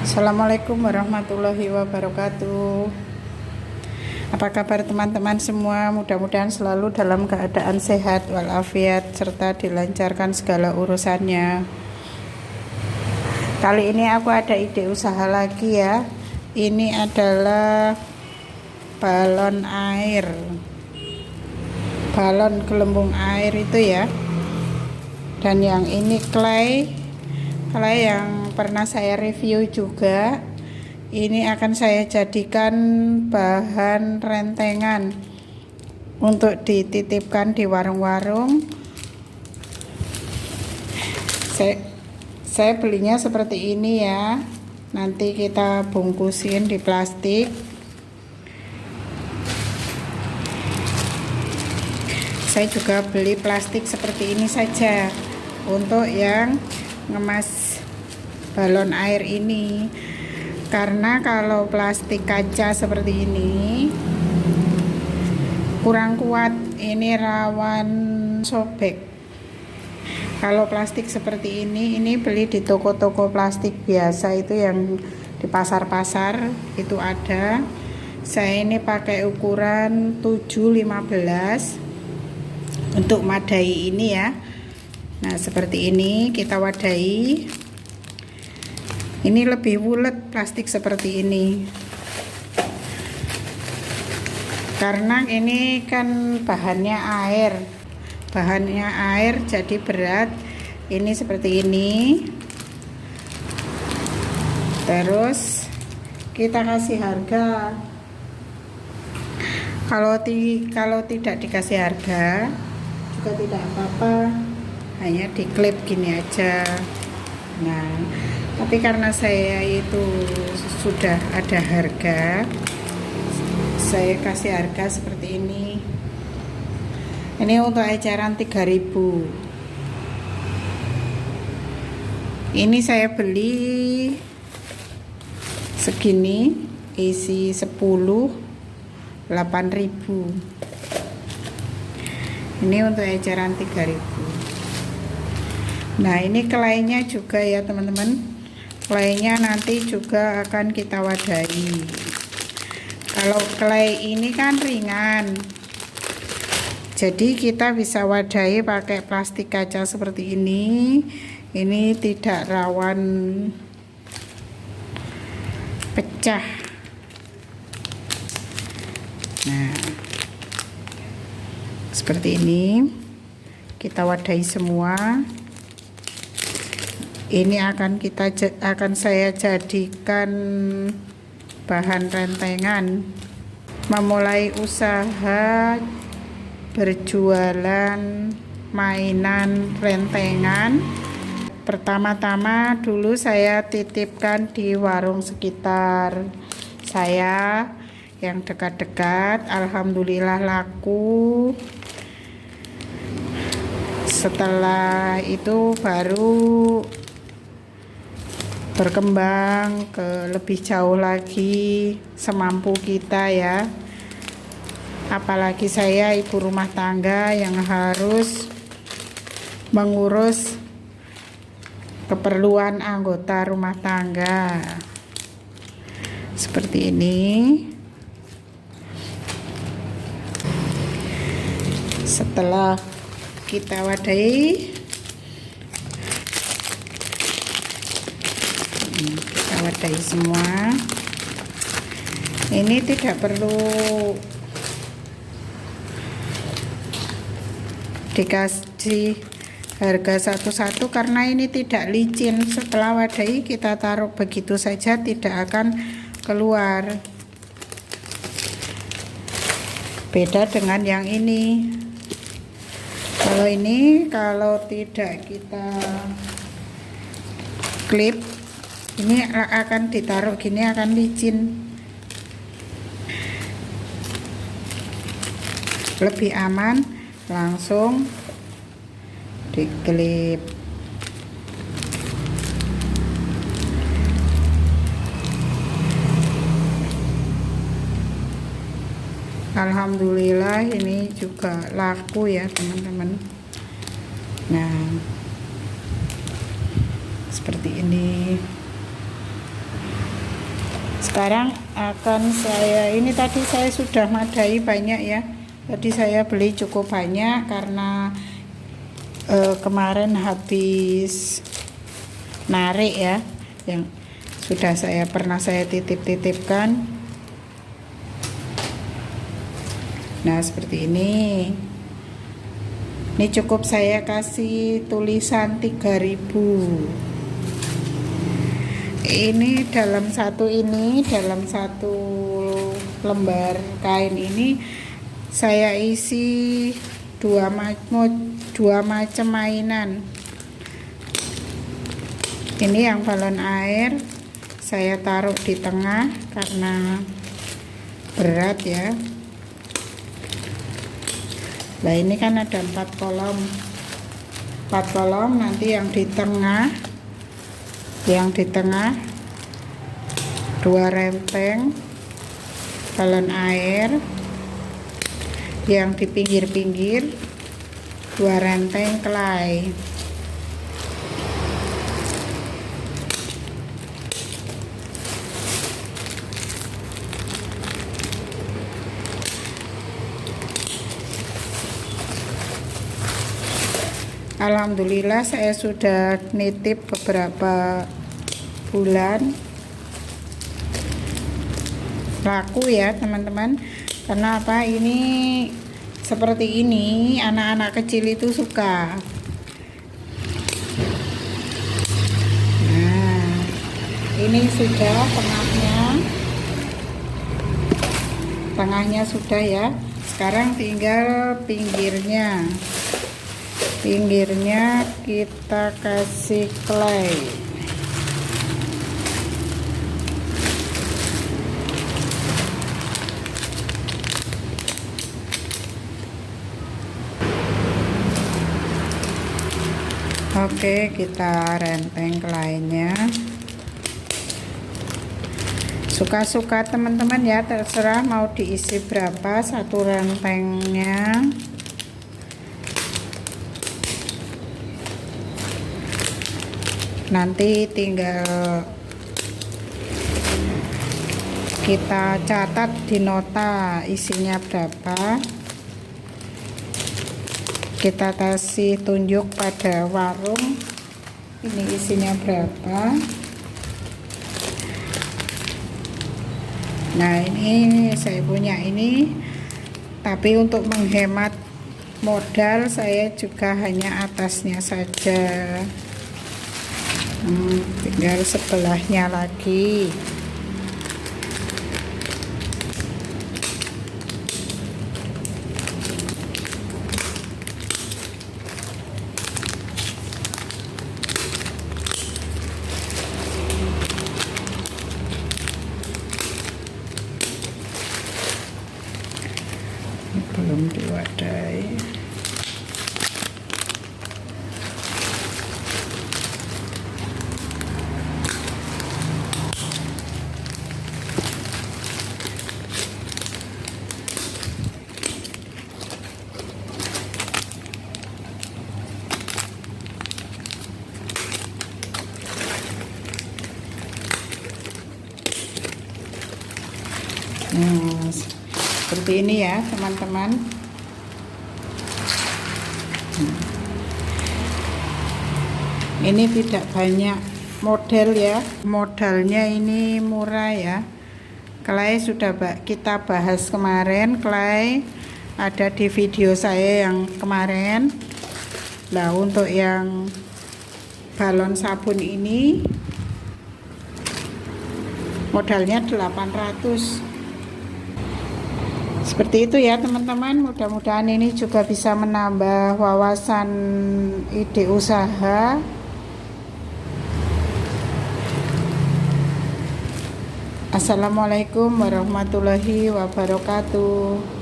Assalamualaikum warahmatullahi wabarakatuh. Apa kabar teman-teman semua? Mudah-mudahan selalu dalam keadaan sehat walafiat serta dilancarkan segala urusannya. Kali ini aku ada ide usaha lagi ya. Ini adalah balon air. Balon gelembung air itu ya. Dan yang ini clay yang pernah saya review juga. Ini akan saya jadikan bahan rentengan untuk dititipkan di warung-warung. Saya belinya seperti ini ya. Nanti kita bungkusin di plastik. Saya juga beli plastik seperti ini saja untuk yang ngemas balon air ini, karena kalau plastik kaca seperti ini kurang kuat, ini rawan sobek. Kalau plastik seperti ini beli di toko-toko plastik biasa itu yang di pasar-pasar itu ada. Saya ini pakai ukuran 7-15 untuk madai ini ya. Nah seperti ini kita wadai. Ini lebih bulat plastik seperti ini, karena ini kan bahannya air jadi berat. Ini seperti ini. Terus kita kasih harga. Kalau tidak dikasih harga juga tidak apa-apa, hanya diklip gini aja. Nah, tapi karena saya itu sudah ada harga, saya kasih harga seperti ini. Ini untuk eceran 3.000. Ini saya beli segini, isi 10, 8.000. Ini untuk eceran 3.000. Nah ini kelainya juga ya teman-teman. Kelainya nanti juga akan kita wadai. Kalau kelai ini kan ringan, jadi kita bisa wadai pakai plastik kaca seperti ini. Ini tidak rawan pecah. Nah seperti ini kita wadai semua. Ini akan saya jadikan bahan rentengan. Memulai usaha berjualan mainan rentengan, pertama-tama dulu saya titipkan di warung sekitar saya yang dekat-dekat. Alhamdulillah laku. Setelah itu baru berkembang ke lebih jauh lagi semampu kita ya. Apalagi saya ibu rumah tangga yang harus mengurus keperluan anggota rumah tangga seperti ini. Setelah kita wadai, kita wadai semua. Ini tidak perlu dikasih harga satu-satu karena ini tidak licin. Setelah wadai kita taruh begitu saja, tidak akan keluar. Beda dengan yang ini. Kalau ini kalau tidak kita klip, ini akan ditaruh gini, akan licin. Lebih aman langsung diklip. Alhamdulillah ini juga laku ya teman-teman. Nah seperti ini. Sekarang akan ini tadi saya sudah madai banyak ya. Tadi saya beli cukup banyak karena kemarin habis narik ya, yang sudah pernah saya titip-titipkan. Nah, seperti ini. Ini cukup saya kasih tulisan 3.000. Ini dalam satu lembar kain ini saya isi dua macam mainan. Ini yang balon air saya taruh di tengah karena berat ya. Nah, ini kan ada 4 kolom. Nanti yang di tengah 2 renteng balon air, yang di pinggir-pinggir 2 renteng kelai. Alhamdulillah saya sudah nitip beberapa bulan, laku ya teman-teman. Karena apa, ini seperti ini anak-anak kecil itu suka. Nah, ini sudah tengahnya sudah ya. Sekarang tinggal pinggirnya kita kasih clay. Oke, kita renteng kelainya. Suka-suka teman-teman ya, terserah mau diisi berapa satu rentengnya. Nanti tinggal kita catat di nota isinya berapa. Kita kasih tunjuk pada warung ini isinya berapa. Nah, ini saya punya ini, tapi untuk menghemat modal saya juga hanya atasnya saja. Tinggal sebelahnya lagi. Belum diwadai. Seperti ini ya teman-teman. Ini tidak banyak model ya, modalnya ini murah ya. Clay sudah kita bahas kemarin, clay ada di video saya yang kemarin. Nah, untuk yang balon sabun ini modalnya 800. Seperti itu ya teman-teman. Mudah-mudahan ini juga bisa menambah wawasan ide usaha. Assalamualaikum warahmatullahi wabarakatuh.